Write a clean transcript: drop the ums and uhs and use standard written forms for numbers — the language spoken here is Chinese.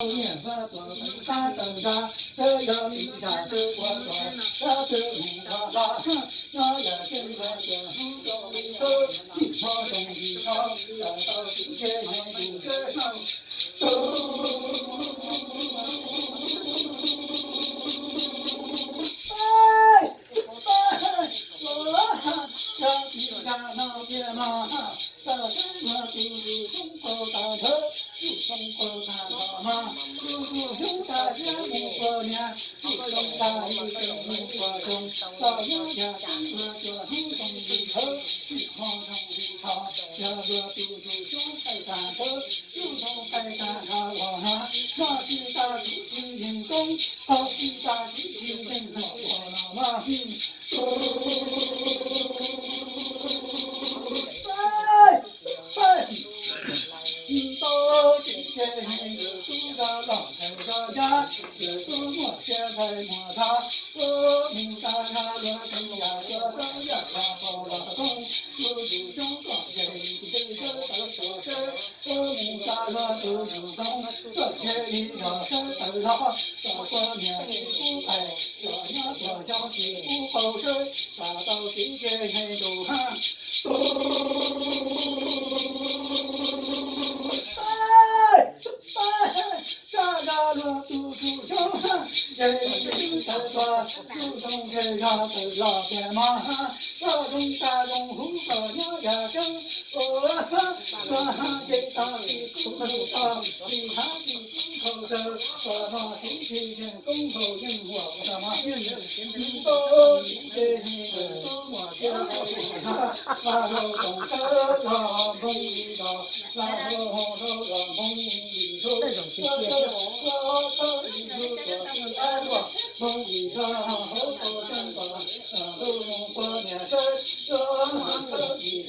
念佛佛萨等萨，这呀弥迦这我我，这这弥迦拉，那呀这个这不中里头，一佛中一佛，到到世界人不这上，哎，我哈，这弥迦那边嘛，这什么都是中国大头，中国大头嘛。中大家不过年，中大一生不过中，到有家中国做土中里头，地方中里头，这个都是中海山头，就从海山上往上，那地大地平平中，好地大地平平中，我那马屁，到今天有多少老太老家，有多么些才莫他，我们大家乐成呀，乐成呀，好了东，有有中国人，这个都说事，我们大家都有东，这些一条山头上，这个年不白，这样这叫地不好水，大到今天都看。嘟嘟声，人人都说，嘟咚这呀子老天妈，大中大中虎口鸟呀声，我这大地苦口上，你看地苦口声，我那天天天公口应我的妈，你都这你都我这我那老公的老公里头，那老公的梦里头，梦里头好多真吧，都用过年生，这里头